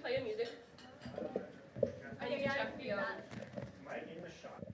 play a music? I need to check the My English shot.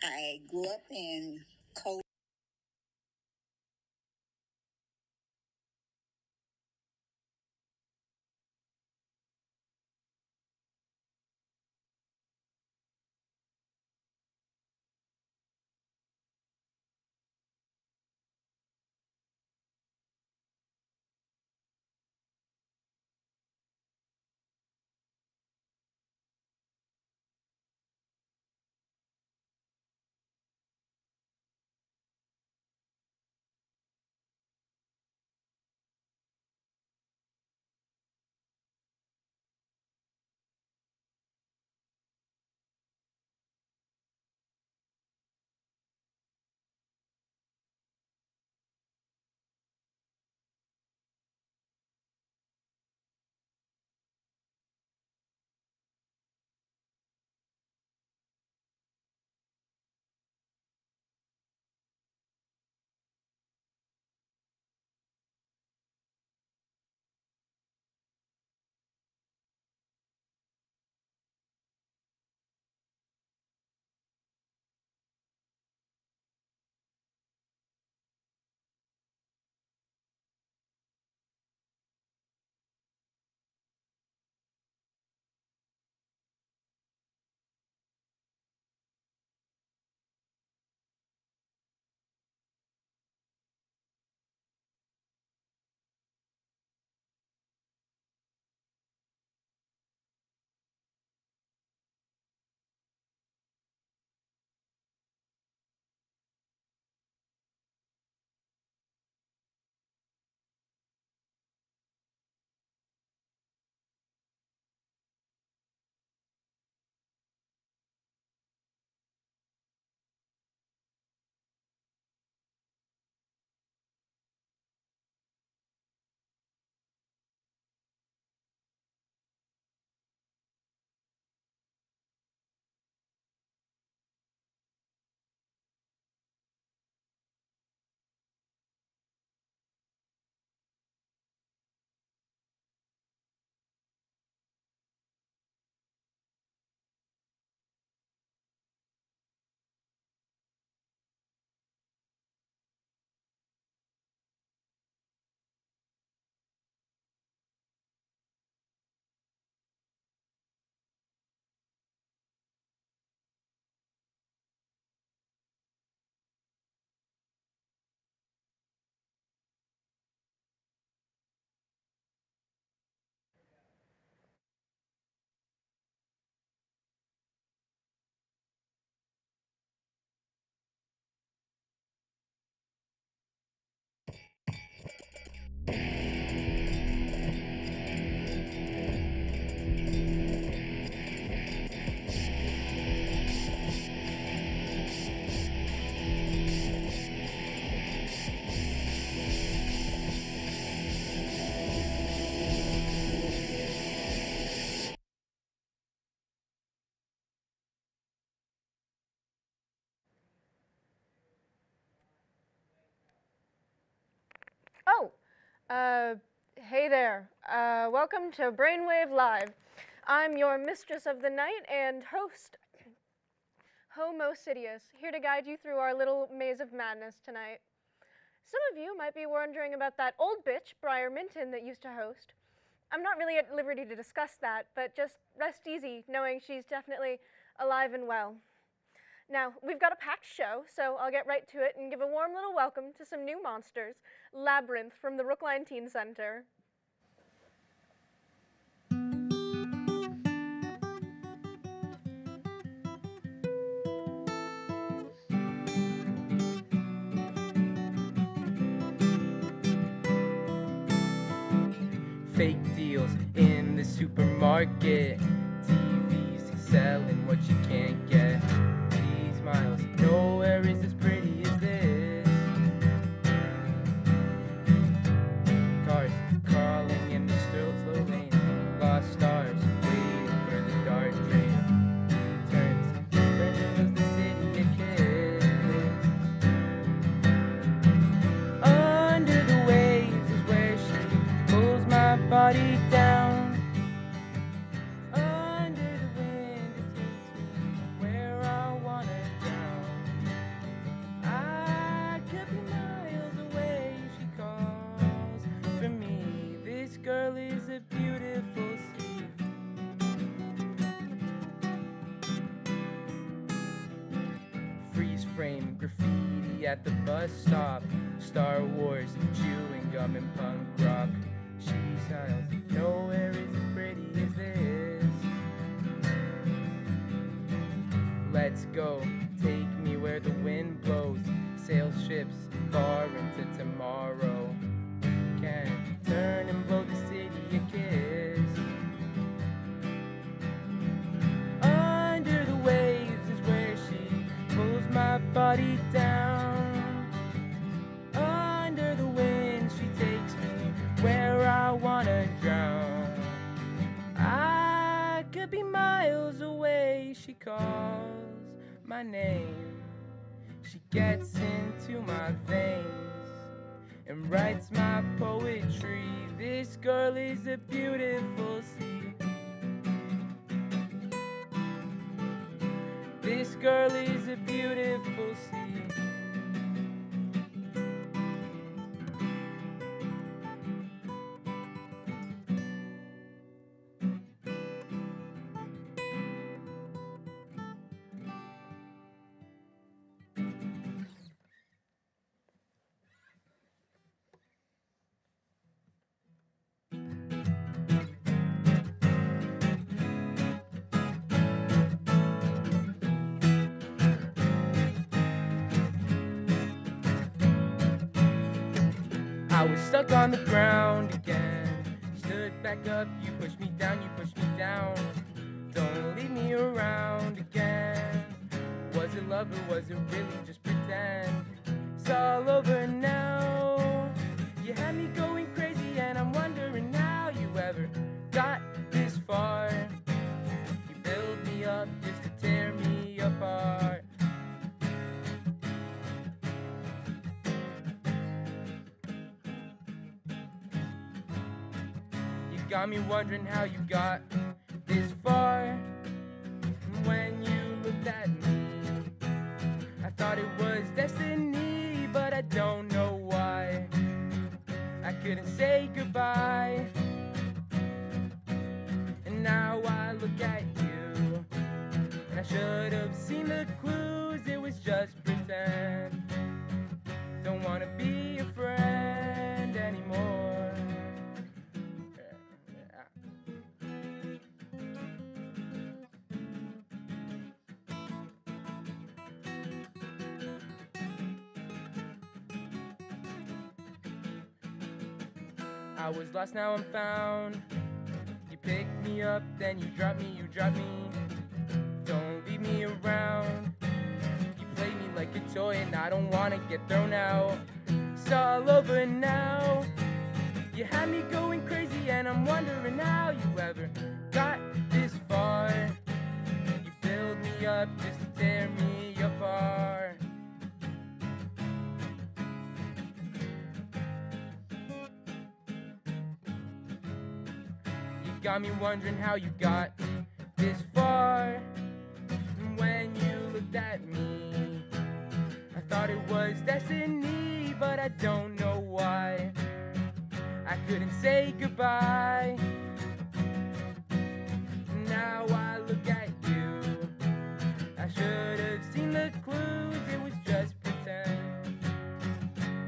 I grew up in cold. Oh, hey there. Welcome to Brainwave Live. I'm your mistress of the night and host, Homo Sidious, here to guide you through our little maze of madness tonight. Some of you might be wondering about that old bitch, Briar Minton, that used to host. I'm not really at liberty to discuss that, but just rest easy knowing she's definitely alive and well. Now, we've got a packed show, so I'll get right to it and give a warm little welcome to some new monsters, Labyrinth from the Brookline Teen Center. Fake deals in the supermarket, TVs selling what you can't get. These miles, nowhere is as pretty as this. Cars crawling in the slow lane, lost stars waiting for the dark train. Turns, turns the city a kiss. Under the waves is where she pulls my body down. Under the wind it takes me where I wanna drown. I could be miles away, she calls for me. This girl is a beautiful sea. Freeze frame graffiti at the bus stop, Star Wars, chewing gum and punk rock. She smiles, nowhere is as pretty as this. Let's go, take me where the wind blows. Sail ships far into tomorrow. Can turn and blow the city a kiss. Under the waves is where she pulls my body down. Under the wind she takes me where I wanna drown. I could be miles away, she calls my name. She gets into my veins and writes my poetry. This girl is a beautiful sea. This girl is a beautiful sea. I was stuck on the ground again. Stood back up, you pushed me down, you pushed me down. Don't leave me around again. Was it love or was it really just pretend? It's all over now. You had me going crazy and I'm wondering how you ever got this far. You built me up just to tear me apart. Got me wondering how you got this far. And when you looked at me, I thought it was destiny, but I don't know why I couldn't say goodbye. And now I look at you, and I should have seen the clues. It was just pretend. Don't wanna be a friend anymore. I was lost, now I'm found. You picked me up, then you dropped me, Don't leave me around. You play me like a toy and I don't wanna get thrown out. It's all over now. You had me going crazy and I'm wondering how you ever got this far. You build me up just to tear me apart. got me wondering how you got this far. And when you looked at me, I thought it was destiny, but I don't know why I couldn't say goodbye. Now I look at you, I should have seen the clues, it was just pretend.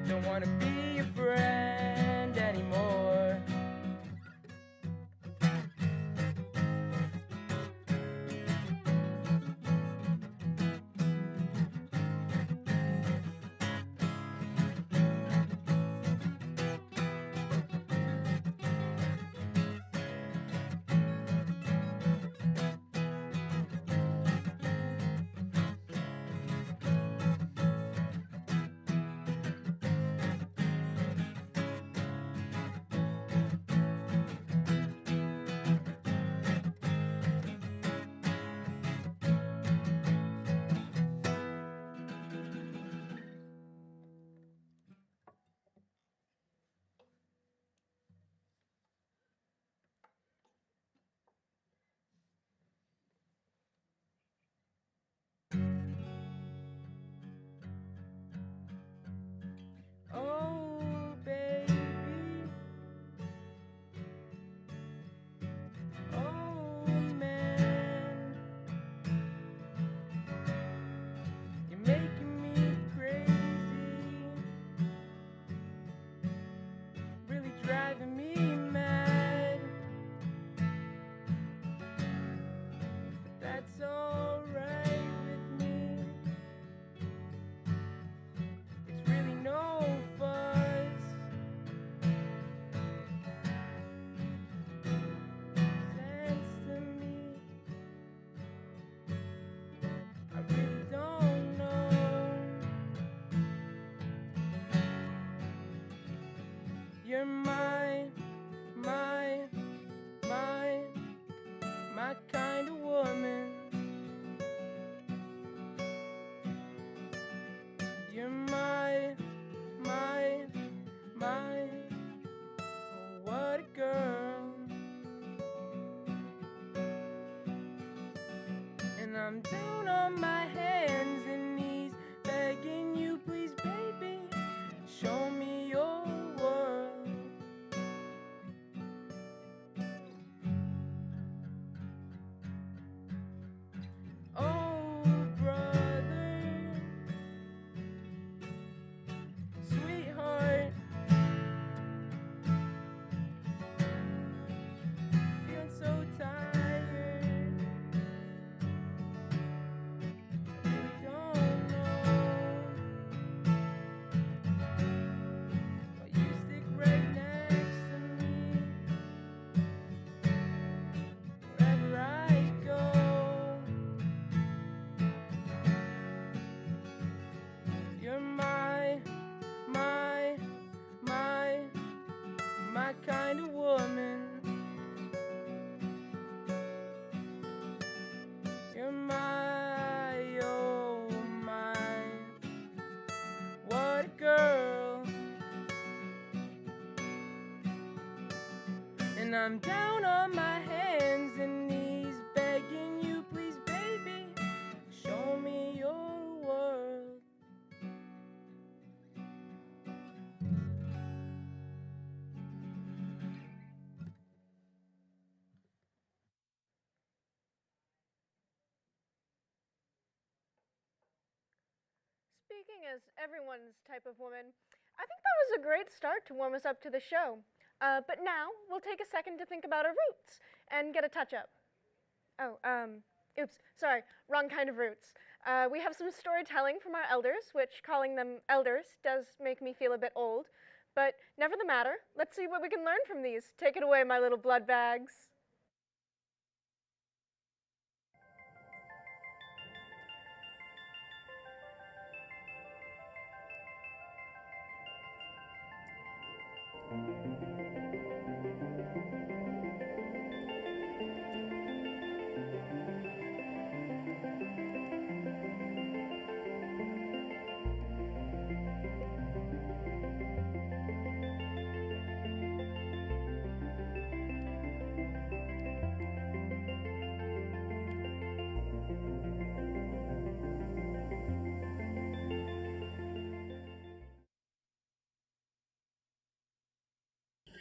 Don't wanna be your friend anymore. Oh, baby. Oh, man. You're making me crazy. Really driving me mad. But that's alright with me. It's really no fuss. Sense to me. I really don't know. You're my kind of woman. You're my, oh, what a girl. And I'm down on my hands and knees, begging you, please, baby, show me your world. Oh, brother, sweetheart, feeling so tired. I really don't know, but you stick right next to me wherever I go. You're my kind of woman. You're my, oh my, what a girl. And I'm down on my hands and knees, begging you, please, baby, show me your world. Speaking as everyone's type of woman, I think that was a great start to warm us up to the show. But now we'll take a second to think about our roots and get a touch up. Oh, oops, sorry, wrong kind of roots. We have some storytelling from our elders, which calling them elders does make me feel a bit old. But never the matter, let's see what we can learn from these. Take it away, my little blood bags.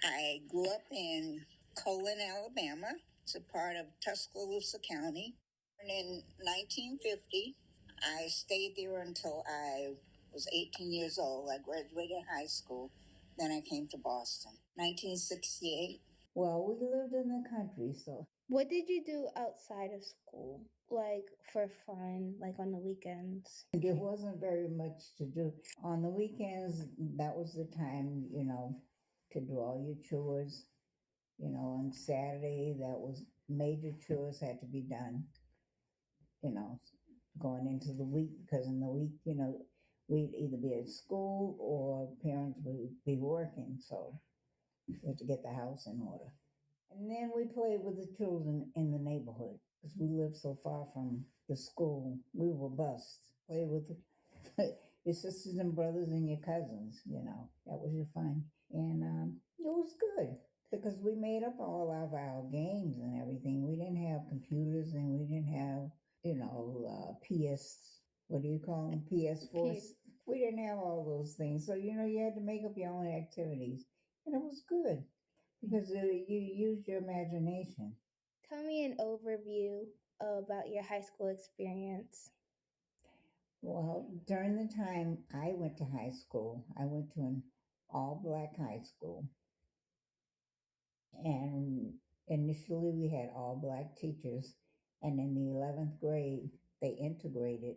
I grew up in Colon, Alabama. It's a part of Tuscaloosa County. And in 1950, I stayed there until I was 18 years old. I graduated high school. Then I came to Boston. 1968. Well, we lived in the country, so. What did you do outside of school? Like for fun, like on the weekends? There wasn't very much to do. On the weekends, that was the time, to do all your chores. On Saturday, that was major chores had to be done, you know, going into the week, because in the week, we'd either be at school or parents would be working. So we had to get the house in order. And then we played with the children in the neighborhood because we lived so far from the school. We were bused. Play with your sisters and brothers and your cousins, that was your fun. And it was good because we made up all of our games and everything. We didn't have computers and we didn't have, what do you call them? PS4s. We didn't have all those things. So, you had to make up your own activities. And it was good because you used your imagination. Tell me an overview about your high school experience. Well, during the time I went to high school, I went to an all-black high school. And initially we had all-black teachers. And in the 11th grade, they integrated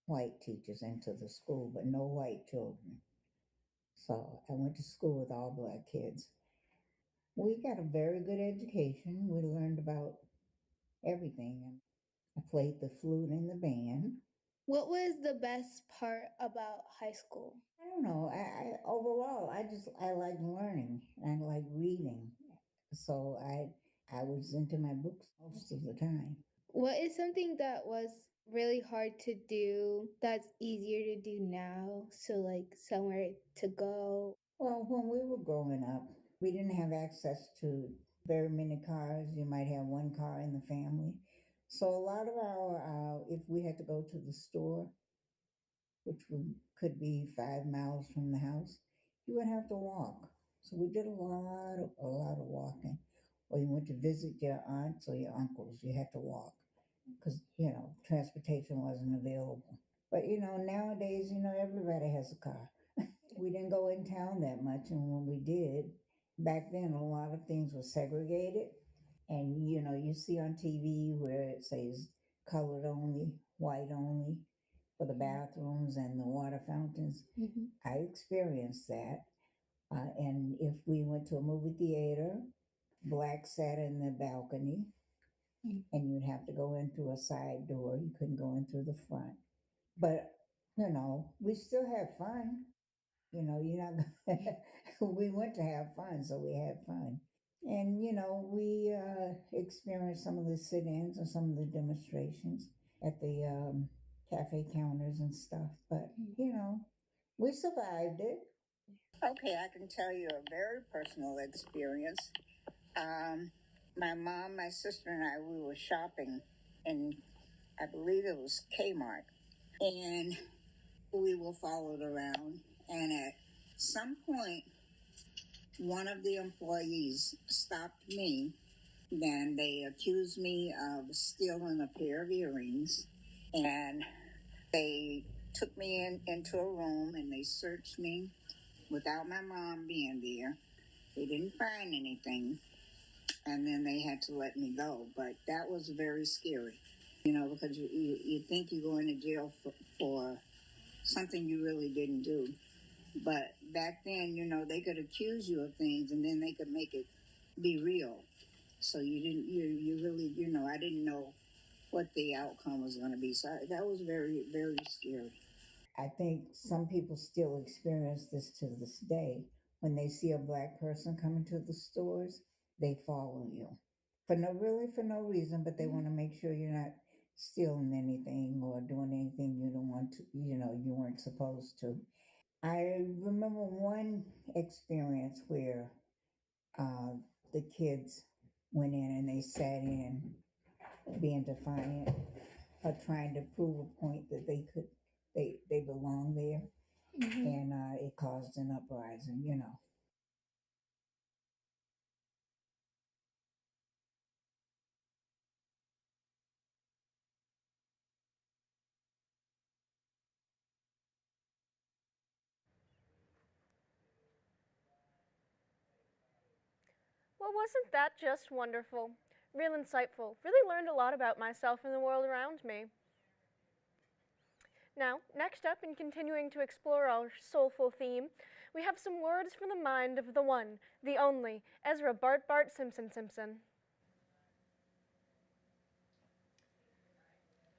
white teachers into the school, but no white children. So I went to school with all-black kids. We got a very good education. We learned about everything. I played the flute in the band. What was the best part about high school? I don't know. I overall, I like learning and I like reading. So I was into my books most of the time. What is something that was really hard to do that's easier to do now? So like somewhere to go? Well, when we were growing up, we didn't have access to very many cars. You might have one car in the family. So a lot of our, if we had to go to the store, which could be 5 miles from the house, you would have to walk. So we did a lot of walking. Or you went to visit your aunts or your uncles, you had to walk because, transportation wasn't available. But, nowadays, everybody has a car. We didn't go in town that much, and when we did, back then a lot of things were segregated. And, you see on TV where it says colored only, white only, for the bathrooms and the water fountains. Mm-hmm. I experienced that. And if we went to a movie theater, black sat in the balcony, and you'd have to go in through a side door. You couldn't go in through the front. But, we still had fun. You're not, we went to have fun, so we had fun. And, we experienced some of the sit-ins and some of the demonstrations at the cafe counters and stuff. But, we survived it. Okay, I can tell you a very personal experience. My mom, my sister, and I, we were shopping in, I believe it was Kmart. And we were followed around. And at some point, one of the employees stopped me. Then they accused me of stealing a pair of earrings. And they took me into a room and they searched me without my mom being there. They didn't find anything. And then they had to let me go. But that was very scary, because you think you're going to jail for something you really didn't do. But back then, they could accuse you of things and then they could make it be real. So you really, I didn't know what the outcome was going to be. So that was very, very scary. I think some people still experience this to this day. When they see a black person coming to the stores, they follow you. For no reason, but they want to make sure you're not stealing anything or doing anything you don't want to, you weren't supposed to. I remember one experience where the kids went in and they sat in being defiant or trying to prove a point that they belong there. Mm-hmm. And it caused an uprising, Well, wasn't that just wonderful? Real insightful. Really learned a lot about myself and the world around me. Now, next up, in continuing to explore our soulful theme, we have some words from the mind of the one, the only, Ezra Bart Simpson Simpson.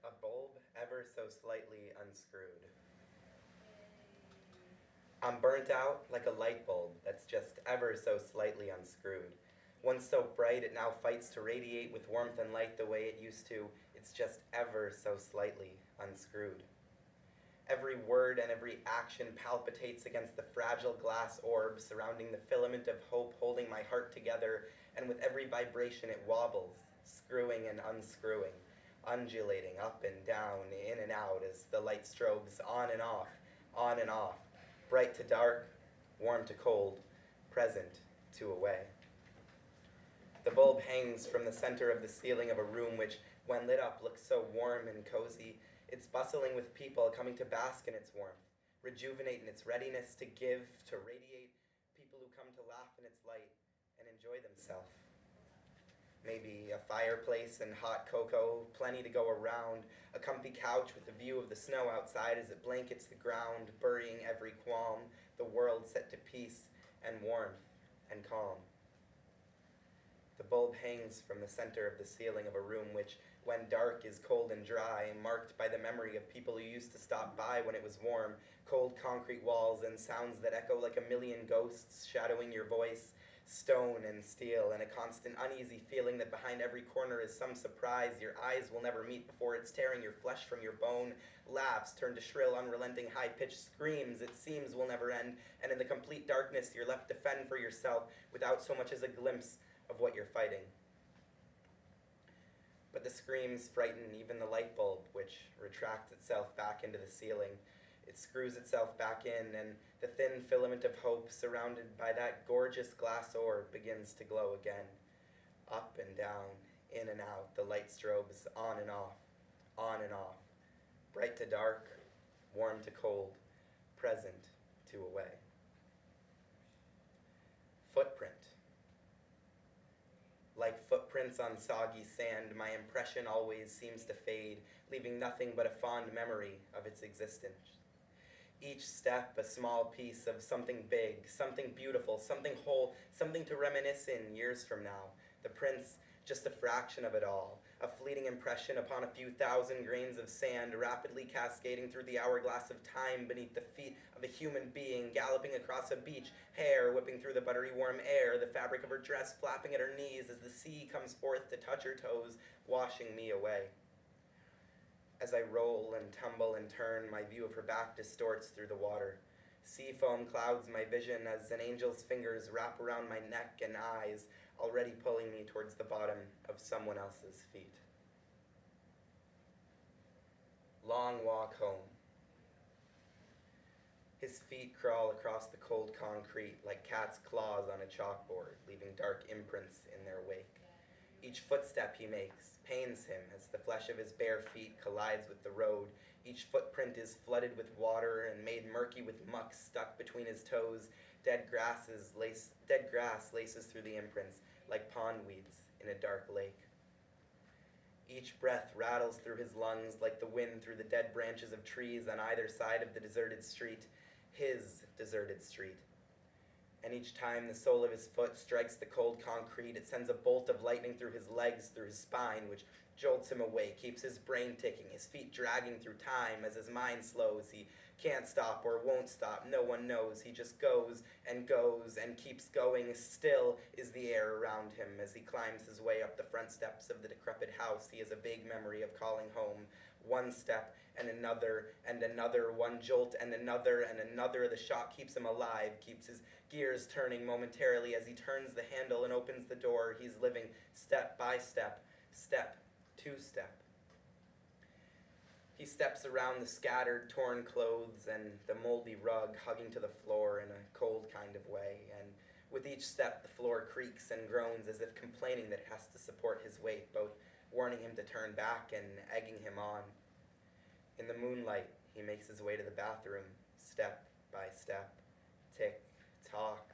A bulb ever so slightly unscrewed. I'm burnt out like a light bulb that's just ever so slightly unscrewed. Once so bright it now fights to radiate with warmth and light the way it used to. It's just ever so slightly unscrewed. Every word and every action palpitates against the fragile glass orb surrounding the filament of hope holding my heart together, and with every vibration it wobbles, screwing and unscrewing, undulating up and down, in and out as the light strobes on and off, bright to dark, warm to cold, present to away. The bulb hangs from the center of the ceiling of a room which, when lit up, looks so warm and cozy. It's bustling with people coming to bask in its warmth, rejuvenate in its readiness to give, to radiate, people who come to laugh in its light and enjoy themselves. Maybe a fireplace and hot cocoa, plenty to go around, a comfy couch with a view of the snow outside as it blankets the ground, burying every qualm, the world set to peace and warmth and calm. The bulb hangs from the center of the ceiling of a room which, when dark, is cold and dry, marked by the memory of people who used to stop by when it was warm, cold concrete walls and sounds that echo like a million ghosts shadowing your voice, stone and steel, and a constant uneasy feeling that behind every corner is some surprise your eyes will never meet before it's tearing your flesh from your bone, laughs turn to shrill, unrelenting, high-pitched screams it seems will never end, and in the complete darkness you're left to fend for yourself without so much as a glimpse of what you're fighting. But the screams frighten even the light bulb, which retracts itself back into the ceiling. It screws itself back in, and the thin filament of hope surrounded by that gorgeous glass orb begins to glow again. Up and down, in and out, the light strobes on and off, bright to dark, warm to cold, present to away. Footprint. Like footprints on soggy sand, my impression always seems to fade, leaving nothing but a fond memory of its existence. Each step a small piece of something big, something beautiful, something whole, something to reminisce in years from now. The prints, just a fraction of it all, a fleeting impression upon a few thousand grains of sand rapidly cascading through the hourglass of time beneath the feet of a human being galloping across a beach, hair whipping through the buttery warm air, the fabric of her dress flapping at her knees as the sea comes forth to touch her toes, washing me away. As I roll and tumble and turn, my view of her back distorts through the water. Sea foam clouds my vision as an angel's fingers wrap around my neck and eyes, already pulling me towards the bottom of someone else's feet. Long walk home. His feet crawl across the cold concrete like cat's claws on a chalkboard, leaving dark imprints in their wake. Each footstep he makes pains him as the flesh of his bare feet collides with the road. Each footprint is flooded with water and made murky with muck stuck between his toes. Dead grass laces through the imprints like pond weeds in a dark lake. Each breath rattles through his lungs like the wind through the dead branches of trees on either side of the deserted street, his deserted street. And each time the sole of his foot strikes the cold concrete, it sends a bolt of lightning through his legs, through his spine, which jolts him awake, keeps his brain ticking, his feet dragging through time as his mind slows. He can't stop or won't stop, no one knows. He just goes and keeps going. Still is the air around him as he climbs his way up the front steps of the decrepit house. He has a vague memory of calling home. One step and another, one jolt and another. The shock keeps him alive, keeps his gears turning momentarily as he turns the handle and opens the door. He's living step by step, step to step. He steps around the scattered, torn clothes and the moldy rug hugging to the floor in a cold kind of way, and with each step the floor creaks and groans as if complaining that it has to support his weight, both warning him to turn back and egging him on. In the moonlight, he makes his way to the bathroom, step by step, tick, tock,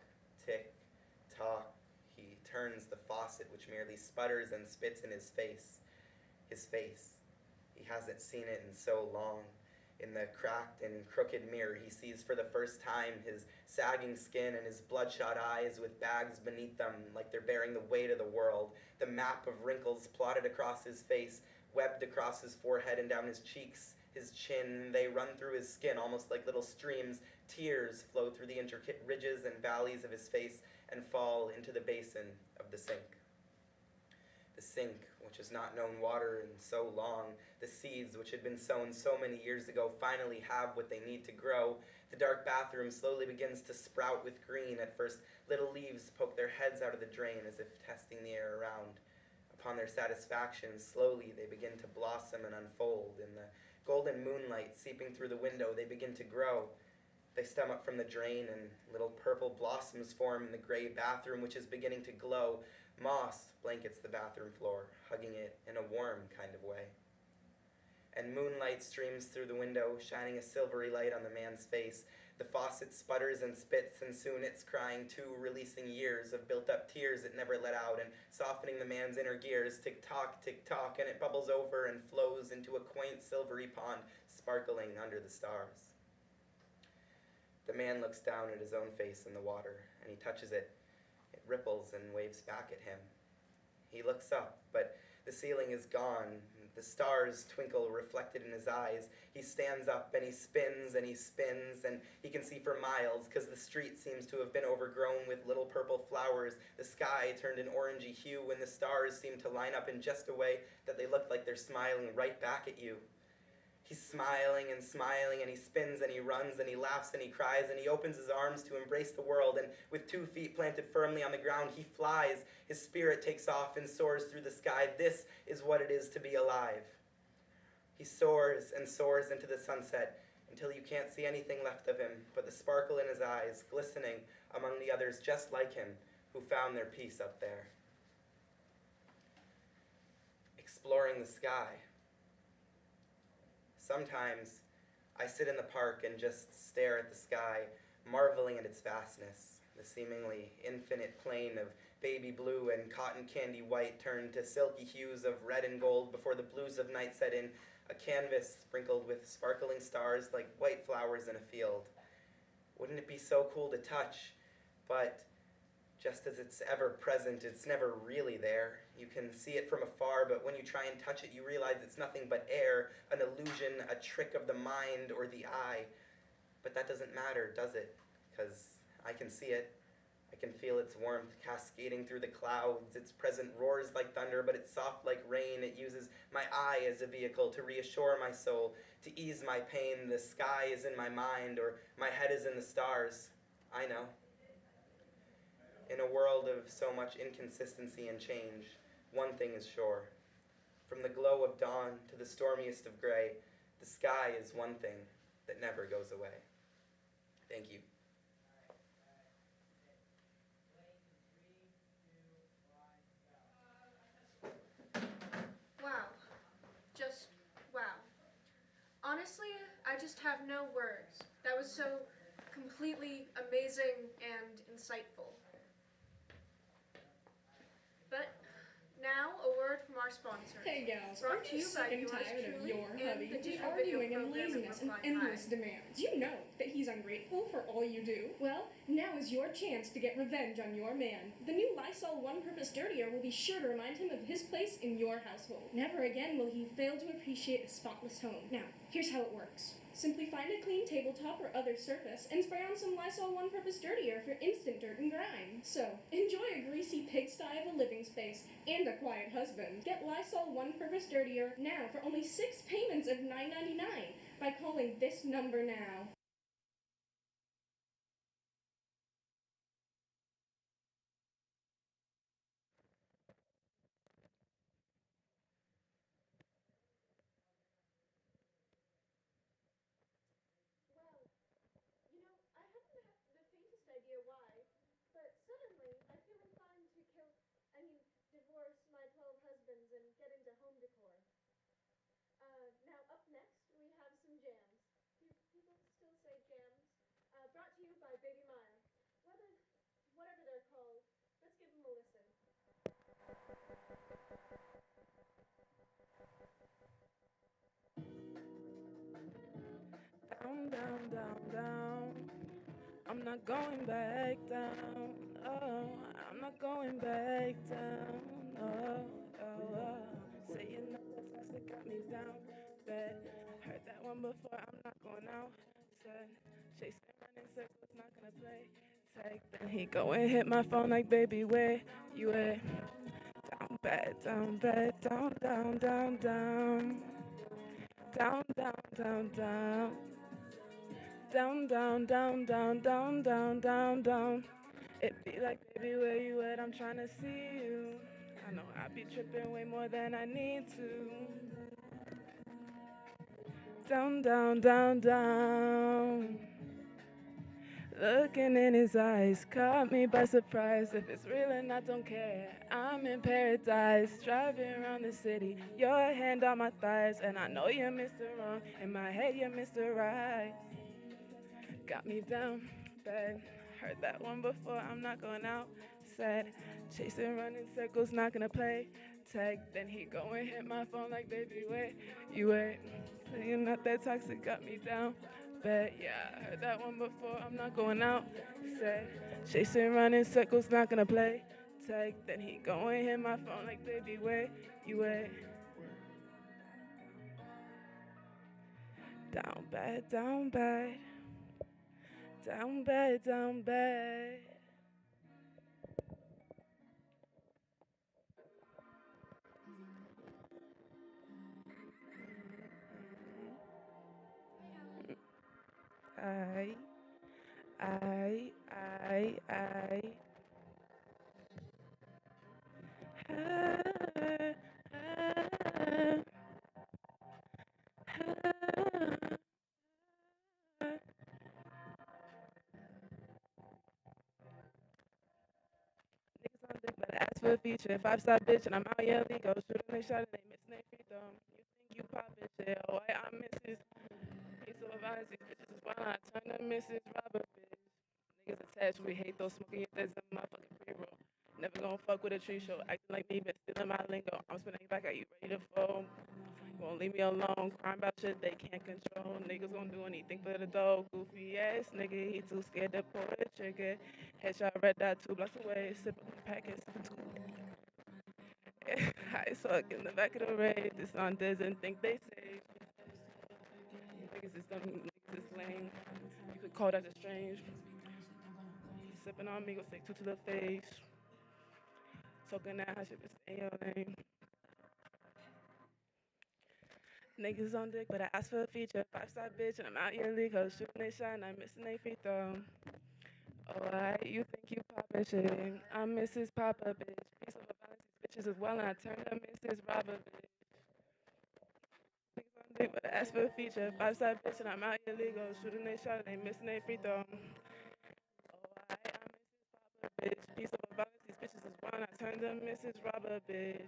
he turns the faucet which merely sputters and spits in his face. His face. He hasn't seen it in so long. In the cracked and crooked mirror, he sees for the first time his sagging skin and his bloodshot eyes with bags beneath them like they're bearing the weight of the world. The map of wrinkles plotted across his face, webbed across his forehead and down his cheeks, his chin. They run through his skin almost like little streams. Tears flow through the intricate ridges and valleys of his face and fall into the basin of the sink. The sink, which has not known water in so long, the seeds which had been sown so many years ago finally have what they need to grow. The dark bathroom slowly begins to sprout with green. At first, little leaves poke their heads out of the drain as if testing the air around. Upon their satisfaction, slowly they begin to blossom and unfold. In the golden moonlight seeping through the window, they begin to grow. They stem up from the drain, and little purple blossoms form in the gray bathroom, which is beginning to glow. Moss blankets the bathroom floor, hugging it in a warm kind of way. And moonlight streams through the window, shining a silvery light on the man's face. The faucet sputters and spits, and soon it's crying too, releasing years of built-up tears it never let out, and softening the man's inner gears. Tick-tock, tick-tock, and it bubbles over and flows into a quaint silvery pond, sparkling under the stars. The man looks down at his own face in the water, and he touches it. It ripples and waves back at him. He looks up, but the ceiling is gone. The stars twinkle reflected in his eyes. He stands up and he spins and he spins, and he can see for miles because the street seems to have been overgrown with little purple flowers. The sky turned an orangey hue, and the stars seem to line up in just a way that they look like they're smiling right back at you. He's smiling, and he spins, and he runs, and he laughs, and he cries, and he opens his arms to embrace the world, and with 2 feet planted firmly on the ground, he flies. His spirit takes off and soars through the sky. This is what it is to be alive. He soars and soars into the sunset until you can't see anything left of him but the sparkle in his eyes, glistening among the others just like him who found their peace up there. Exploring the sky. Sometimes I sit in the park and just stare at the sky, marveling at its vastness. The seemingly infinite plain of baby blue and cotton candy white turned to silky hues of red and gold before the blues of night set in, a canvas sprinkled with sparkling stars like white flowers in a field. Wouldn't it be so cool to touch? But just as it's ever present, it's never really there. You can see it from afar, but when you try and touch it, you realize it's nothing but air, an illusion, a trick of the mind or the eye. But that doesn't matter, does it? Because I can see it. I can feel its warmth cascading through the clouds. Its presence roars like thunder, but it's soft like rain. It uses my eye as a vehicle to reassure my soul, to ease my pain. The sky is in my mind, or my head is in the stars. I know. In a world of so much inconsistency and change, one thing is sure. From the glow of dawn to the stormiest of gray, the sky is one thing that never goes away. Thank you. Wow. Just wow. Honestly, I just have no words. That was so completely amazing and insightful. But now, a word from our sponsor. Hey gals, Brought aren't to you you by sick and yours tired of truly your and hubby the just digital arguing video and program laziness and at endless High? demands? You know that he's ungrateful for all you do. Well, now is your chance to get revenge on your man. The new Lysol One-Purpose Dirtier will be sure to remind him of his place in your household. Never again will he fail to appreciate a spotless home. Now, here's how it works. Simply find a clean tabletop or other surface and spray on some Lysol One-Purpose Dirtier for instant dirt and grime. So, enjoy a greasy pigsty of a living space and a quiet husband. Get Lysol One-Purpose Dirtier now for only 6 payments of $9.99 by calling this number now. Well, you know, I haven't the faintest idea why, but suddenly I feel inclined to divorce my 12 husbands and get into home decor. Now up next we have some jams. Do people still say jams? Brought to you by Baby Maya. Whatever they're called, let's give them a listen. down, down, down. I'm not going back down. Oh, I'm not going back down. Oh, oh, oh. Saying that the toxic got me down. Bad. Heard that one before. I'm not going out. Said chasing running circles, not gonna play. Tag. Then he go and hit my phone like, baby, where you at? Down bad, down bad, down, down, down, down. Down, down, down, down. Down, down, down, down, down, down, down, down. It be like, baby, where you at? I'm trying to see you. I know I be tripping way more than I need to. Down, down, down, down. Looking in his eyes, caught me by surprise. If it's real and I don't care, I'm in paradise. Driving around the city, your hand on my thighs. And I know you're Mr. Wrong, in my head you're Mr. Right. Got me down bad. Heard that one before, I'm not going out. Sad, chasing, running circles, not gonna play tag. Then he go and hit my phone like, baby, where you at? Playing not that toxic, got me down bad. Yeah, heard that one before, I'm not going out. Sad, chasing, running circles, not gonna play tag. Then he go and hit my phone like, baby, where you at? Down bad, down bad. Down bad, down bad. I, I, I, I. Niggas on dick, better ask for a feature. 5-star bitch, and I'm out here illegal. Shooting they shot and they missing they free throw. You think you poppin' shit? Oh, I'm Mrs. Piece of violence, these bitches is wild. I turn to Mrs. Robert, bitch. Niggas attached, we hate those smoking your that's a motherfucking pre-roll. Never gonna fuck with a tree show. Acting like me, but stealing my lingo. I'm spinning back at you, ready to fold. Won't leave me alone. Crying about shit they can't control. Niggas gonna do anything for the dough. Goofy ass nigga, he too scared to pull the trigger. Headshot, red dot, 2 blocks away. Sipping the packet, sipping school. High suck in the back of the raid. This on doesn't think they safe. Niggas is dumb, niggas is lame. You could call that a strange. Sipping on me, go say 2 to the face. Talking that how shit, but stay in your lane. Niggas on dick, but I asked for a feature. 5-star bitch, and I'm out here league. Cause shooting they shot, and I'm missing they free throw. Alright, you think you poppin' shit. I'm Mrs. Papa, bitch. Piece of a balance, these bitches as well, and I turn to Mrs. Robert, bitch. Niggas on dick, but I asked for a feature. 5-star bitch, and I'm out here legal. Shooting they shot, and they missing they free throw. Alright, I'm Mrs. Papa, bitch. Piece of a balance, these bitches as well, and I turn to Mrs. Robert, bitch.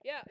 Yeah.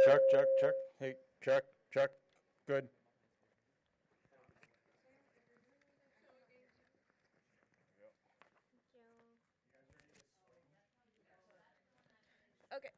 Check, check, check. Hey, check, check. Good. Okay.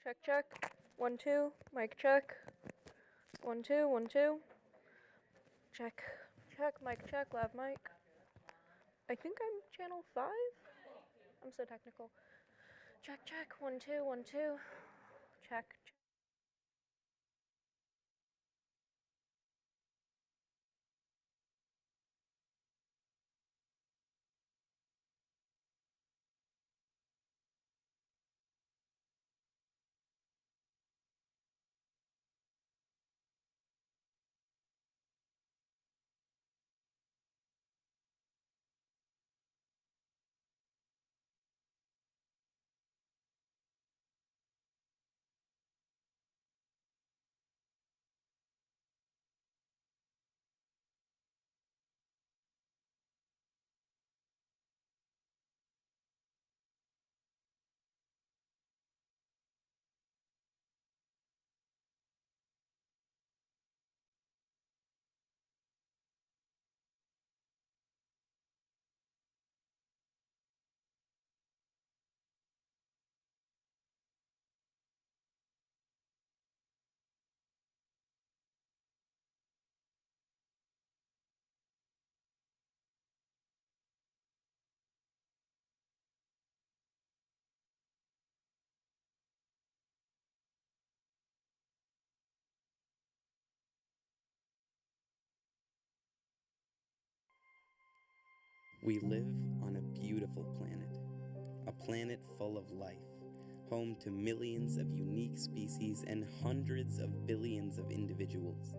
Check, check. 1, 2. Mic check. 1, 2, 1, 2. Check. Check, mic check, lav mic. I think I'm channel 5? I'm so technical. Check, check. 1, 2, 1, 2. Check, check. We live on a beautiful planet full of life, home to millions of unique species and hundreds of billions of individuals.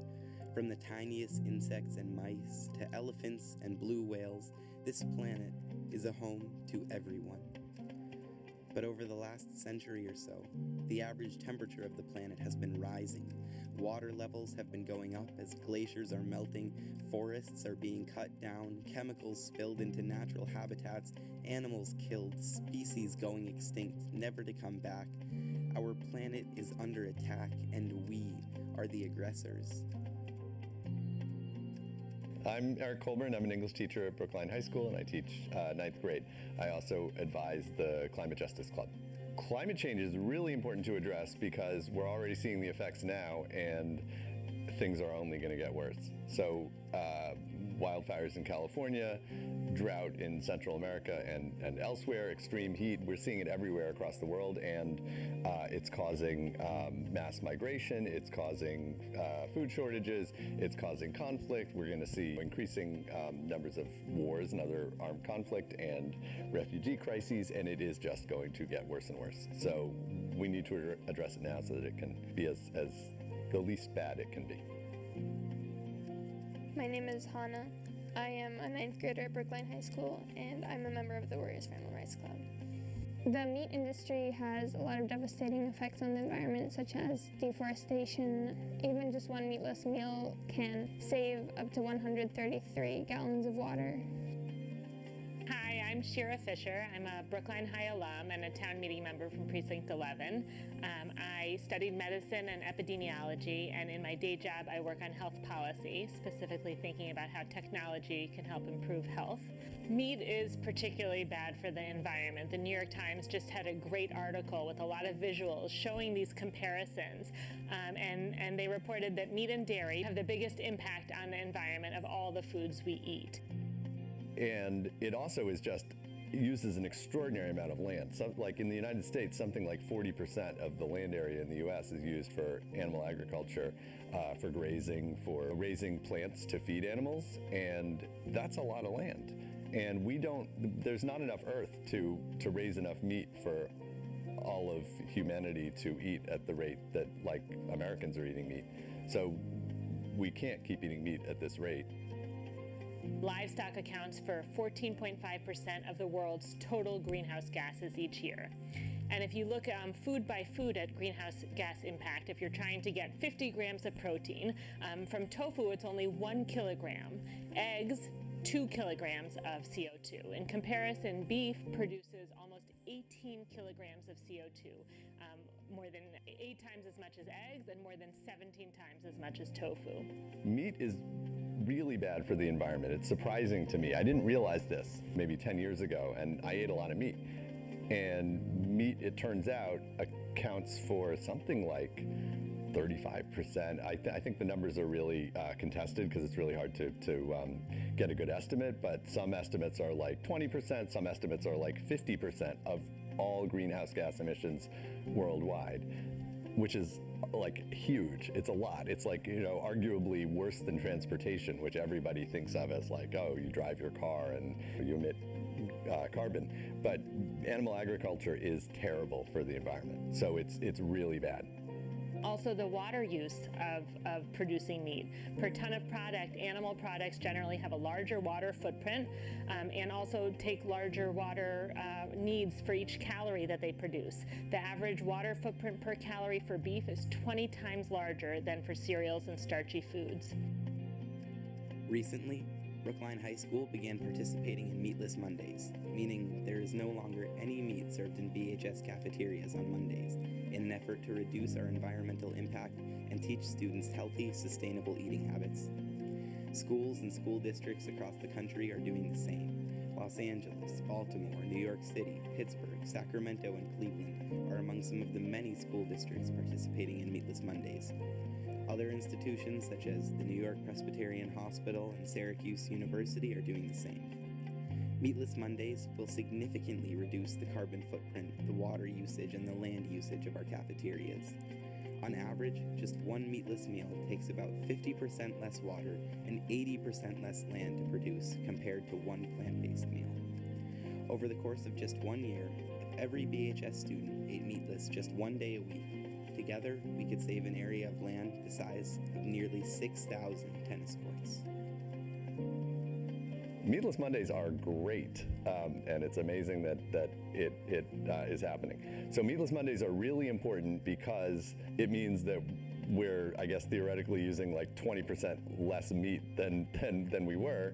From the tiniest insects and mice to elephants and blue whales, this planet is a home to everyone. But over the last century or so, the average temperature of the planet has been rising. Water levels have been going up as glaciers are melting, forests are being cut down, chemicals spilled into natural habitats, animals killed, species going extinct, never to come back. Our planet is under attack, and we are the aggressors. I'm Eric Colburn. I'm an English teacher at Brookline High School, and I teach 9th grade. I also advise the Climate Justice Club. Climate change is really important to address because we're already seeing the effects now, and things are only going to get worse. So wildfires in California, drought in Central America and elsewhere, extreme heat, we're seeing it everywhere across the world, and it's causing mass migration, it's causing food shortages, it's causing conflict. We're going to see increasing numbers of wars and other armed conflict and refugee crises, and it is just going to get worse and worse. So we need to address it now so that it can be as the least bad it can be. My name is Hannah. I am a 9th grader at Brookline High School, and I'm a member of the Warriors Family Rights Club. The meat industry has a lot of devastating effects on the environment, such as deforestation. Even just one meatless meal can save up to 133 gallons of water. Hi, I'm Shira Fisher. I'm a Brookline High alum and a town meeting member from Precinct 11. I studied medicine and epidemiology, and in my day job I work on health policy, specifically thinking about how technology can help improve health. Meat is particularly bad for the environment. The New York Times just had a great article with a lot of visuals showing these comparisons, and they reported that meat and dairy have the biggest impact on the environment of all the foods we eat. And it also is just uses an extraordinary amount of land. Like in the United States, something like 40% of the land area in the U.S. is used for animal agriculture, for grazing, for raising plants to feed animals, and that's a lot of land. And there's not enough earth to raise enough meat for all of humanity to eat at the rate that, like, Americans are eating meat. So we can't keep eating meat at this rate. Livestock accounts for 14.5% of the world's total greenhouse gases each year. And if you look food by food at greenhouse gas impact, if you're trying to get 50 grams of protein, from tofu it's only 1 kilogram. Eggs, 2 kilograms of CO2. In comparison, beef produces almost 18 kilograms of CO2, more than 8 times as much as eggs and more than 17 times as much as tofu. Meat is really bad for the environment. It's surprising to me. I didn't realize this maybe 10 years ago, and I ate a lot of meat. And meat, it turns out, accounts for something like 35%. I think the numbers are really contested because it's really hard to get a good estimate, but some estimates are like 20%, some estimates are like 50% of all greenhouse gas emissions worldwide, which is like huge. It's a lot. It's like, arguably worse than transportation, which everybody thinks of as like, oh, you drive your car and you emit carbon. But animal agriculture is terrible for the environment. So it's really bad. Also, the water use of producing meat. Per ton of product, animal products generally have a larger water footprint and also take larger water needs for each calorie that they produce. The average water footprint per calorie for beef is 20 times larger than for cereals and starchy foods. Recently, Brookline High School began participating in Meatless Mondays, meaning there is no longer any meat served in BHS cafeterias on Mondays, in an effort to reduce our environmental impact and teach students healthy, sustainable eating habits. Schools and school districts across the country are doing the same. Los Angeles, Baltimore, New York City, Pittsburgh, Sacramento, and Cleveland are among some of the many school districts participating in Meatless Mondays. Other institutions such as the New York Presbyterian Hospital and Syracuse University are doing the same. Meatless Mondays will significantly reduce the carbon footprint, the water usage, and the land usage of our cafeterias. On average, just one meatless meal takes about 50% less water and 80% less land to produce compared to one plant-based meal. Over the course of just 1 year, if every BHS student ate meatless just 1 day a week, together, we could save an area of land the size of nearly 6,000 tennis courts. Meatless Mondays are great, and it's amazing that it is happening. So Meatless Mondays are really important because it means that we're, I guess, theoretically using like 20% less meat than we were,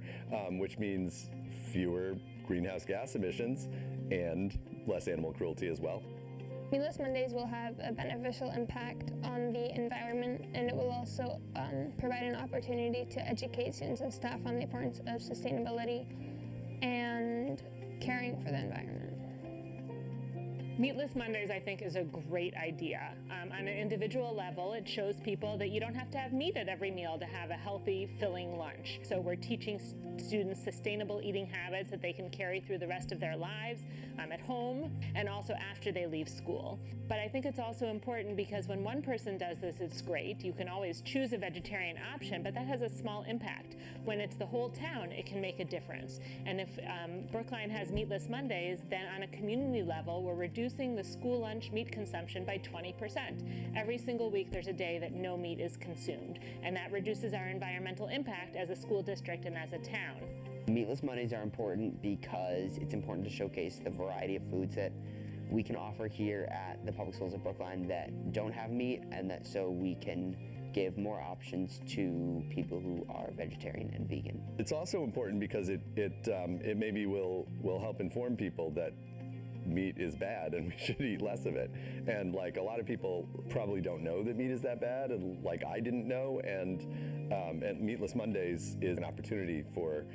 which means fewer greenhouse gas emissions and less animal cruelty as well. Meatless Mondays will have a beneficial impact on the environment, and it will also provide an opportunity to educate students and staff on the importance of sustainability and caring for the environment. Meatless Mondays, I think, is a great idea. On an individual level, it shows people that you don't have to have meat at every meal to have a healthy, filling lunch. So we're teaching students sustainable eating habits that they can carry through the rest of their lives, at home, and also after they leave school. But I think it's also important because when one person does this, it's great. You can always choose a vegetarian option, but that has a small impact. When it's the whole town, it can make a difference. And if Brookline has Meatless Mondays, then on a community level, we're reducing the school lunch meat consumption by 20%. Every single week, there's a day that no meat is consumed. And that reduces our environmental impact as a school district and as a town. Meatless Mondays are important because it's important to showcase the variety of foods that we can offer here at the public schools of Brookline that don't have meat, and that so we can give more options to people who are vegetarian and vegan. It's also important because it maybe will help inform people that meat is bad and we should eat less of it. And like a lot of people probably don't know that meat is that bad, and like I didn't know, and Meatless Mondays is an opportunity for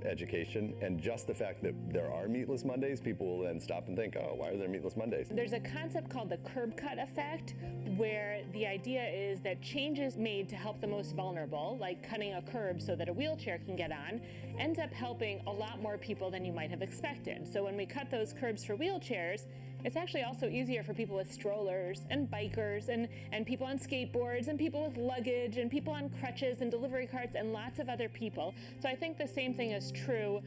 education. And just the fact that there are Meatless Mondays, people will then stop and think, oh, why are there Meatless Mondays? There's a concept called the curb cut effect, where the idea is that changes made to help the most vulnerable, like cutting a curb so that a wheelchair can get on, ends up helping a lot more people than you might have expected. So when we cut those curbs for wheelchairs, it's actually also easier for people with strollers and bikers and people on skateboards and people with luggage and people on crutches and delivery carts and lots of other people. So I think the same thing is true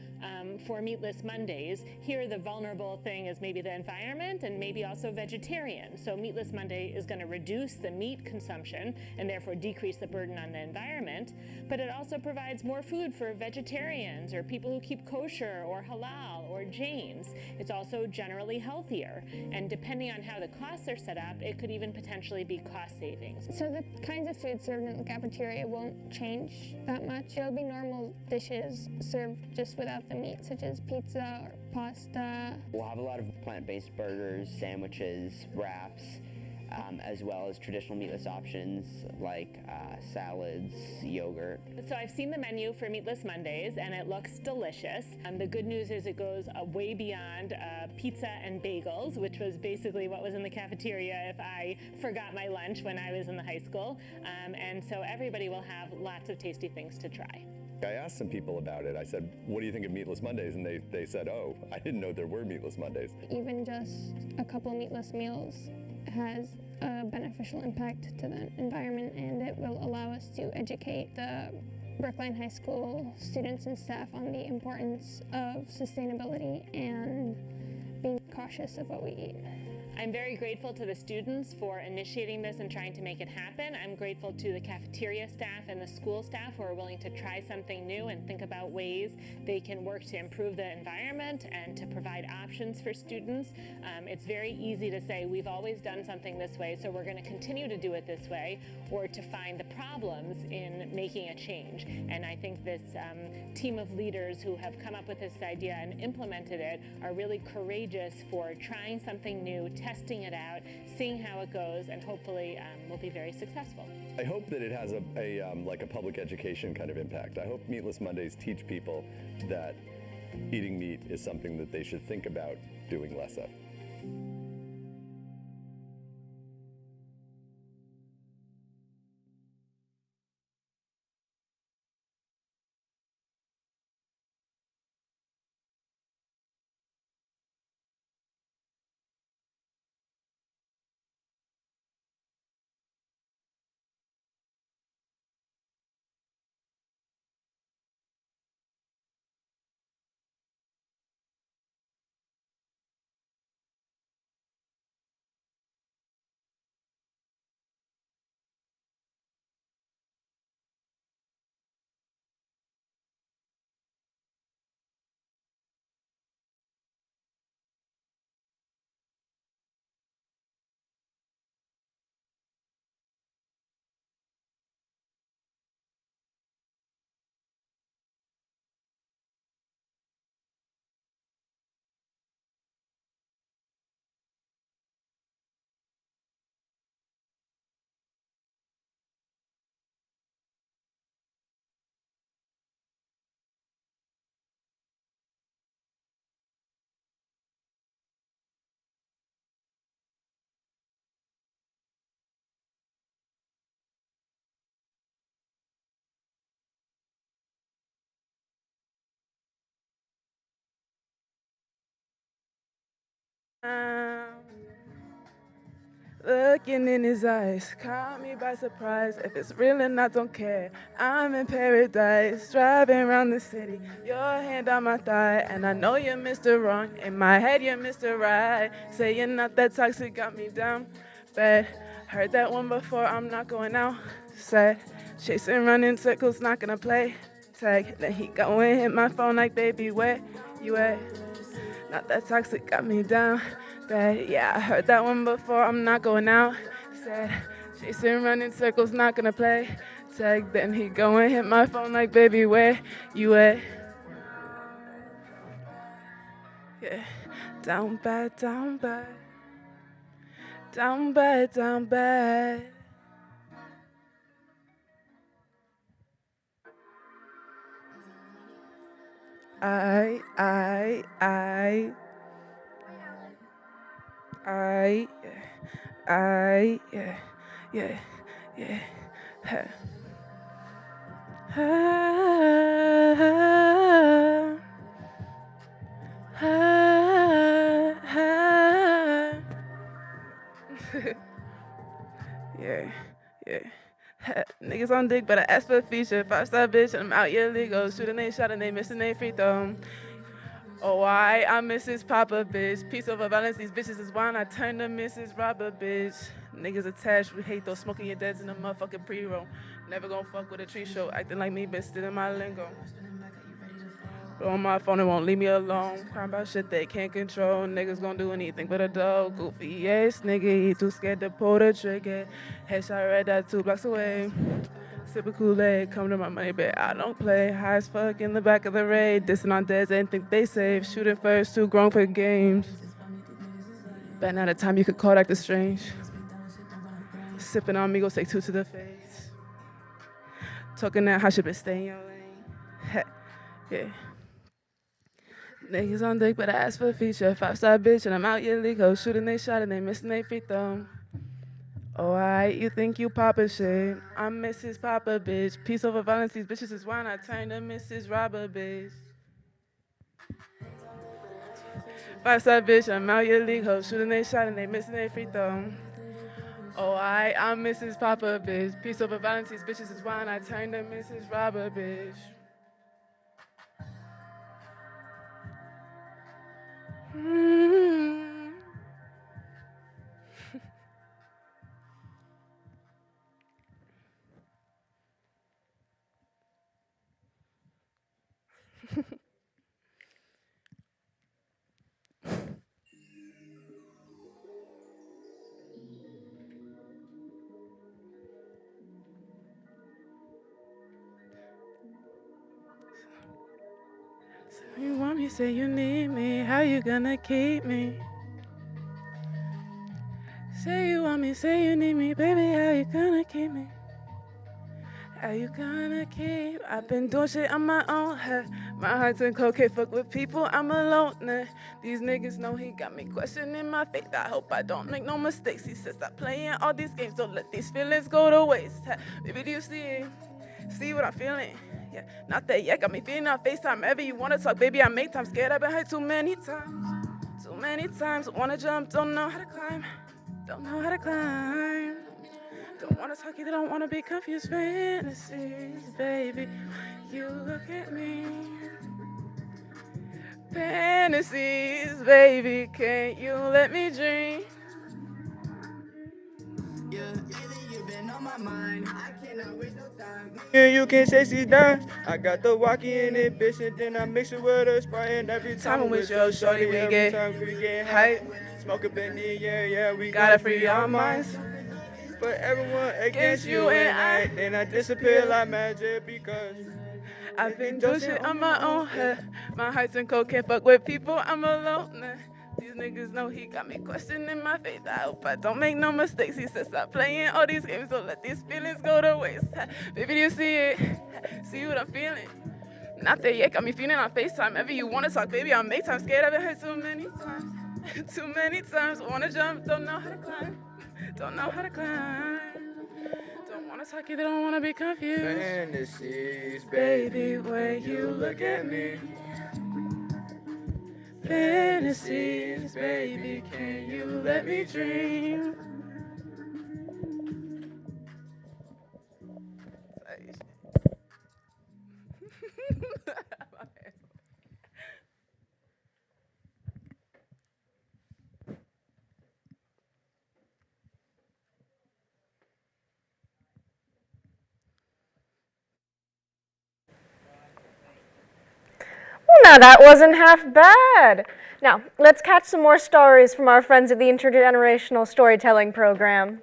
for Meatless Mondays. Here the vulnerable thing is maybe the environment and maybe also vegetarian. So Meatless Monday is going to reduce the meat consumption and therefore decrease the burden on the environment, but it also provides more food for vegetarians or people who keep kosher or halal or Jains. It's also generally healthier. And depending on how the costs are set up, it could even potentially be cost savings. So the kinds of food served in the cafeteria won't change that much. It'll be normal dishes served just without the meat, such as pizza or pasta. We'll have a lot of plant-based burgers, sandwiches, wraps, as well as traditional meatless options like salads, yogurt. So I've seen the menu for Meatless Mondays and it looks delicious. The good news is it goes way beyond pizza and bagels, which was basically what was in the cafeteria if I forgot my lunch when I was in the high school. And so everybody will have lots of tasty things to try. I asked some people about it. I said, what do you think of Meatless Mondays? And they said, oh, I didn't know there were Meatless Mondays. Even just a couple meatless meals has a beneficial impact to the environment, and it will allow us to educate the Brookline High School students and staff on the importance of sustainability and being cautious of what we eat. I'm very grateful to the students for initiating this and trying to make it happen. I'm grateful to the cafeteria staff and the school staff who are willing to try something new and think about ways they can work to improve the environment and to provide options for students. It's very easy to say we've always done something this way, so we're going to continue to do it this way, or to find the problems in making a change. And I think this team of leaders who have come up with this idea and implemented it are really courageous for trying something new, testing it out, seeing how it goes, and hopefully will be very successful. I hope that it has like a public education kind of impact. I hope Meatless Mondays teach people that eating meat is something that they should think about doing less of. Looking in his eyes, caught me by surprise. If it's real and I don't care, I'm in paradise, driving around the city, your hand on my thigh, and I know you're Mr. Wrong. In my head, you're Mr. Right. Saying not that toxic got me down bad. Heard that one before, I'm not going out. Sad, chasing, running circles, not gonna play tag. Then he go and hit my phone like, baby, where you at? Not that toxic got me down bad. Yeah, I heard that one before, I'm not going out. Said, chasing, running circles, not gonna play tag. Then he go and hit my phone like, baby, where you at? Yeah, Down bad, down bad. Down bad, down bad. I, yeah, yeah, yeah. Ha. Ha, ha, ha. Yeah, yeah. Niggas on dick, but I asked for a feature. 5-star bitch, and I'm out here legal. Shooting they shot and they missing they free throw. Oh, I'm Mrs. Papa, bitch. Piece of violence, these bitches is wine. I turn to Mrs. Robber, bitch. Niggas attached, we hate those smoking your deads in the motherfucking pre-roll. Never gon' fuck with a tree show, acting like me, bitch, still in my lingo. Blow on my phone, it won't leave me alone. Crying about shit they can't control. Niggas gon' do anything but a dog. Goofy ass nigga, he too scared to pull the trigger. Headshot red dot 2 blocks away. Sippin' Kool-Aid, come to my money, but I don't play. High as fuck in the back of the raid. Dissing on deads and think they safe. Shooting first, too grown for games. But now the time you could call that the strange. Sipping on me, go say 2 to the face. Talking that how should be stay in your lane. Yeah. Niggas on dick, but I asked for a feature. 5-star bitch, and I'm out here legal. Shooting they shot and they missing they free throw. Oh, you think you Papa shit. I'm Mrs. Papa, bitch. Peace over violence, these bitches is wine. I turn to Mrs. Robber, bitch. 5-star bitch, I'm out here league ho. Shooting they shot and they missing they free throw. Oh, I'm Mrs. Papa, bitch. Peace over violence, these bitches is wine. I turn to Mrs. Robber, bitch. You want me, say you need me, how you gonna keep me? Say you want me, say you need me, baby, how you gonna keep me? How you gonna keep? I've been doing shit on my own, huh? My heart's in cocaine, fuck with people, I'm alone, nah. These niggas know he got me questioning my faith. I hope I don't make no mistakes. He says stop playing all these games, don't let these feelings go to waste. Huh? Baby, do you see it? See what I'm feeling? Yeah, not that yet, got me feeling on FaceTime. Ever you wanna talk, baby, I make time. Scared I've been hurt too many times. Too many times, wanna jump, don't know how to climb. Don't know how to climb. Don't wanna talk, either don't wanna be confused. Fantasies, baby, you look at me. Fantasies, baby, can't you let me dream? Yeah, lately you've been on my mind. I cannot waste no time. Yeah, you can say she's done. I got the walkie in it, bitch, and then I mix it with a Sprite. And every time I'm with your shorty, we get hype. Smoke a bendy, yeah, we gotta free our minds. But everyone against you and then I disappear like magic because I've been doing shit on my own head. My heart's in coke, can't fuck with people, I'm alone. Nah. These niggas know he got me questioning my faith. I hope I don't make no mistakes. He said stop playing all these games, don't let these feelings go to waste. Baby, do you see it? See what I'm feeling? Not that yet, got me feeling on FaceTime. Ever you wanna talk, baby, I'll make time. Scared I've been hurt too many times. Too many times, wanna jump, don't know how to climb. Don't know how to climb. Don't wanna talk, either don't wanna be confused. fantasies, Baby, when you look at me. Fantasies, baby, can you let me dream? Well, now that wasn't half bad. Now, let's catch some more stories from our friends at the Intergenerational Storytelling Program.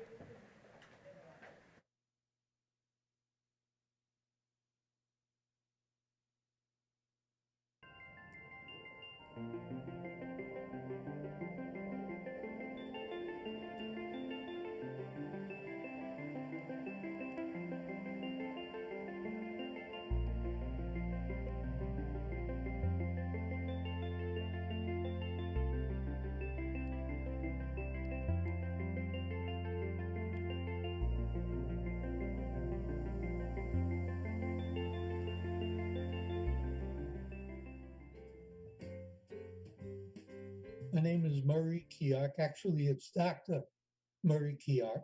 My name is Murray Keok. Actually, it's Dr. Murray Keok.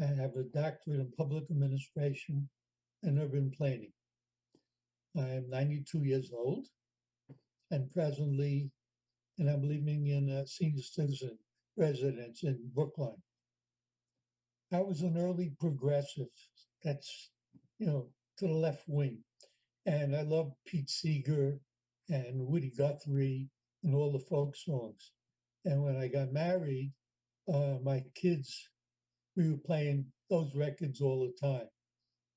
I have a doctorate in public administration and urban planning. I am 92 years old and presently, and I'm living in a senior citizen residence in Brookline. I was an early progressive. That's, to the left wing. And I love Pete Seeger and Woody Guthrie and all the folk songs. And when I got married, my kids, we were playing those records all the time.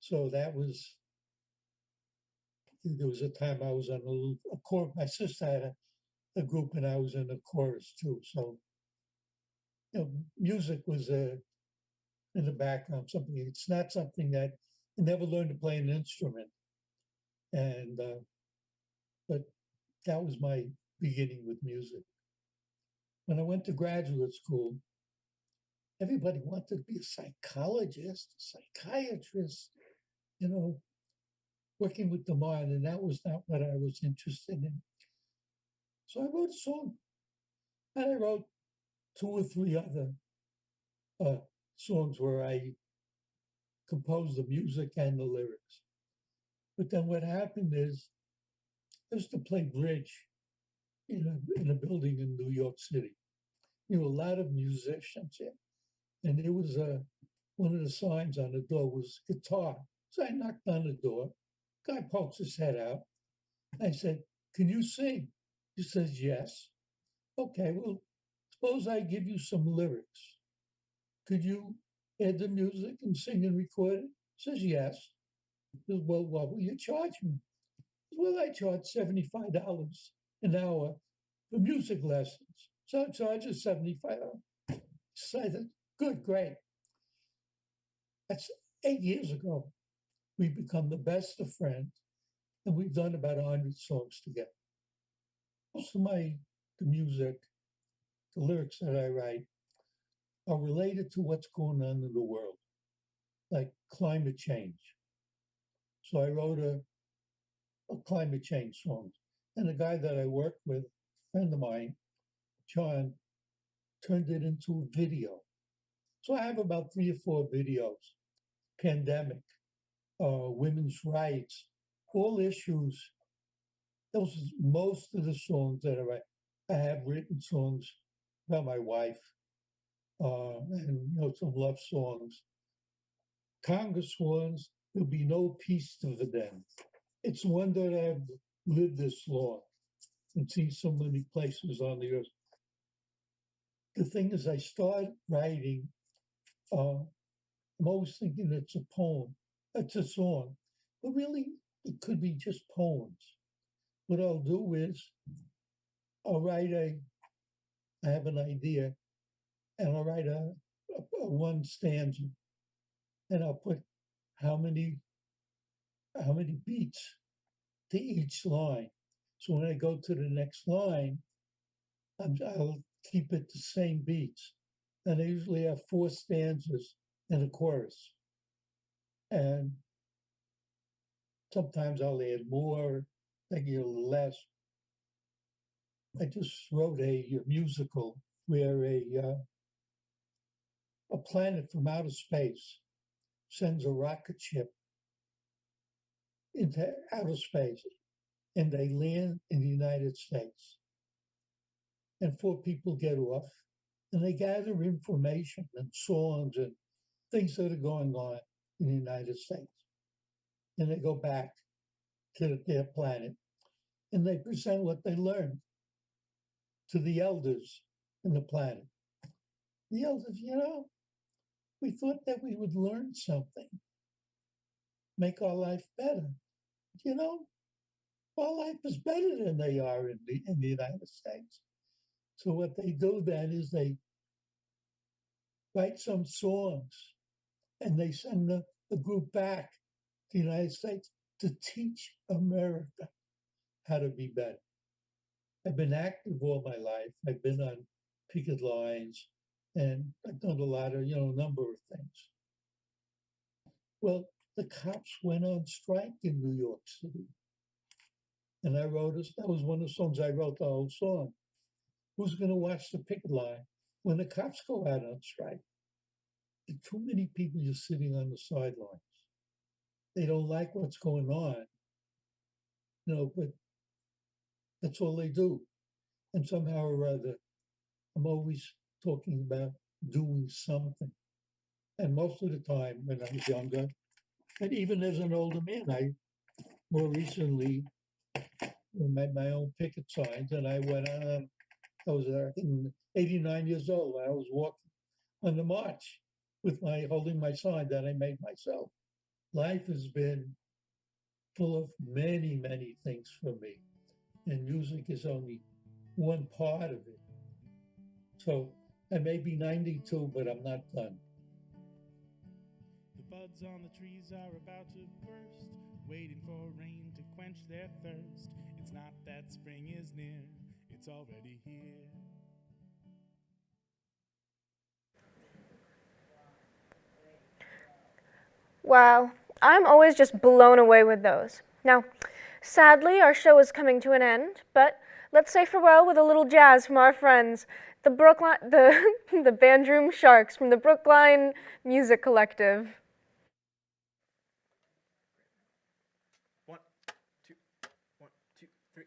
So there was a time I was on a chorus. My sister had a group and I was in a chorus too. So, music was in the background, something. It's not something that I never learned to play an instrument. And, but that was my beginning with music. When I went to graduate school, everybody wanted to be a psychologist, a psychiatrist, working with the mind, and that was not what I was interested in. So I wrote a song, and I wrote 2 or 3 other songs where I composed the music and the lyrics. But then what happened is, I used to play bridge in a building in New York City. A lot of musicians here. And there was one of the signs on the door was guitar. So I knocked on the door. Guy pokes his head out. I said, "Can you sing?" He says, "Yes." "Okay, well, suppose I give you some lyrics. Could you add the music and sing and record it?" He says, "Yes." He says, "Well, what will you charge me?" He says, "Well, I charge $75 an hour for music lessons. So I charge you $75." So I said, "Good, great." That's 8 years ago. We've become the best of friends, and we've done about 100 songs together. Most of the music, the lyrics that I write, are related to what's going on in the world, like climate change. So I wrote a climate change song, and the guy that I work with, a friend of mine, John, turned it into a video. So I have about 3 or 4 videos. Pandemic, women's rights, all issues. Those are most of the songs that I write. I have written songs about my wife, and some love songs. Congresswoman, there'll be no peace to them. It's a wonder that I've lived this long and seen so many places on the earth. The thing is, I start writing. I'm always thinking it's a poem, it's a song, but really it could be just poems. What I'll do is I'll write I have an idea, and I'll write a one stanza, and I'll put how many beats to each line. So when I go to the next line, I'll keep it the same beats. And I usually have 4 stanzas and a chorus. And sometimes I'll add more, maybe a little less. I just wrote a musical where a planet from outer space sends a rocket ship into outer space, and they land in the United States. And 4 people get off, and they gather information and songs and things that are going on in the United States. And they go back to their planet, and they present what they learned to the elders in the planet. The elders, we thought that we would learn something, make our life better. Our life is better than they are in the United States. So what they do then is they write some songs, and they send the group back to the United States to teach America how to be better. I've been active all my life. I've been on picket lines, and I've done a lot of, number of things. Well, the cops went on strike in New York City. And I wrote that was one of the songs I wrote, the whole song. who's going to watch the picket line when the cops go out on strike? There are too many people just sitting on the sidelines. They don't like what's going on, but that's all they do. And somehow or other, I'm always talking about doing something. And most of the time when I was younger, and even as an older man, I more recently made my own picket signs, and I went on. I was 89 years old when I was walking on the march with holding my sign that I made myself. Life has been full of many, many things for me, and music is only one part of it. So I may be 92, but I'm not done. The buds on the trees are about to burst, waiting for rain to quench their thirst. It's not that spring is near, it's already here. Wow, I'm always just blown away with those. Now, sadly, our show is coming to an end, but let's say farewell with a little jazz from our friends, the the Bandroom Sharks from the Brookline Music Collective. One, two, 3.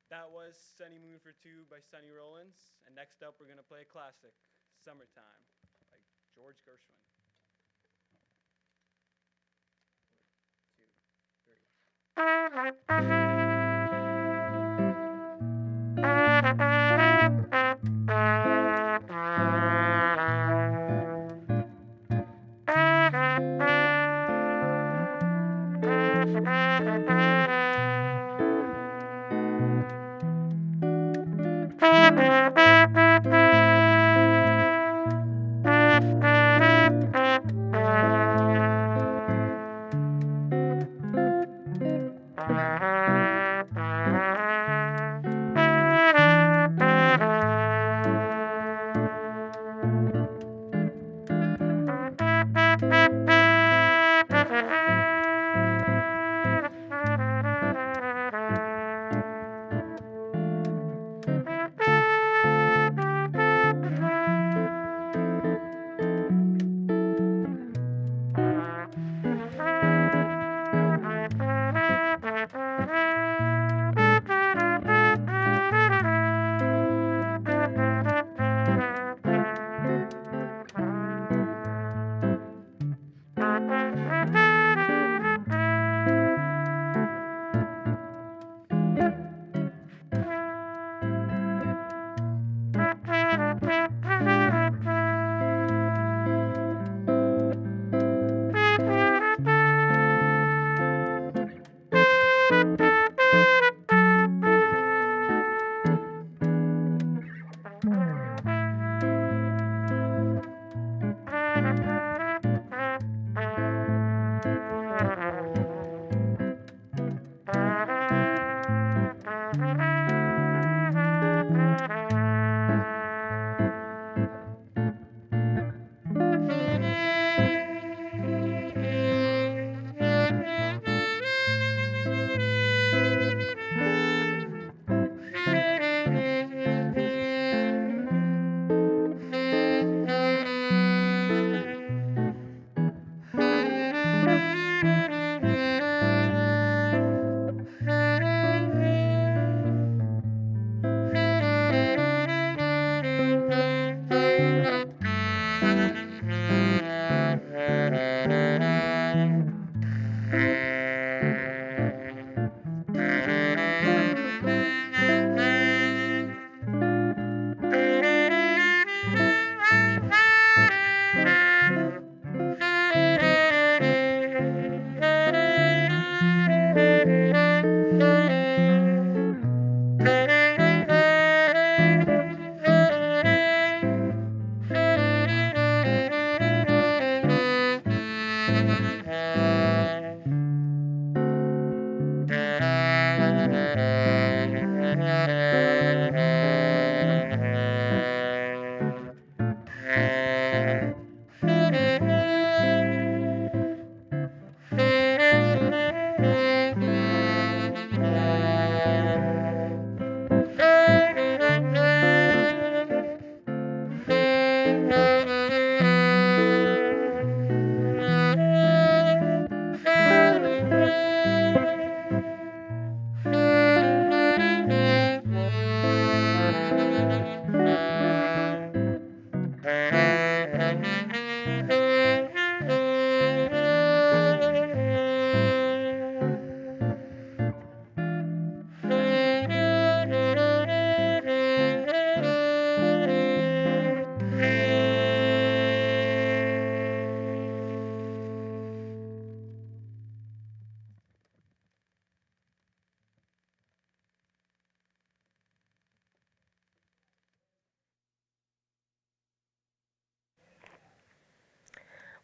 That was Sunny Moon for Two by Sonny Rollins. And next up, we're going to play a classic, Summertime, by George Gershwin. 2, 3.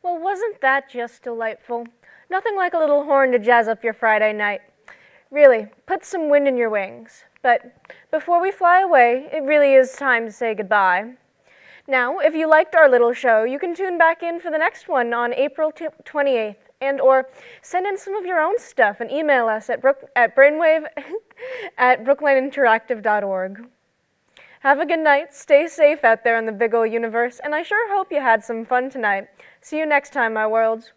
Well, wasn't that just delightful? Nothing like a little horn to jazz up your Friday night. Really, put some wind in your wings. But before we fly away, it really is time to say goodbye. Now, if you liked our little show, you can tune back in for the next one on April 28th, and or send in some of your own stuff and email us at brainwave at brooklineinteractive.org. Have a good night, stay safe out there in the big ol' universe, and I sure hope you had some fun tonight. See you next time, my worlds.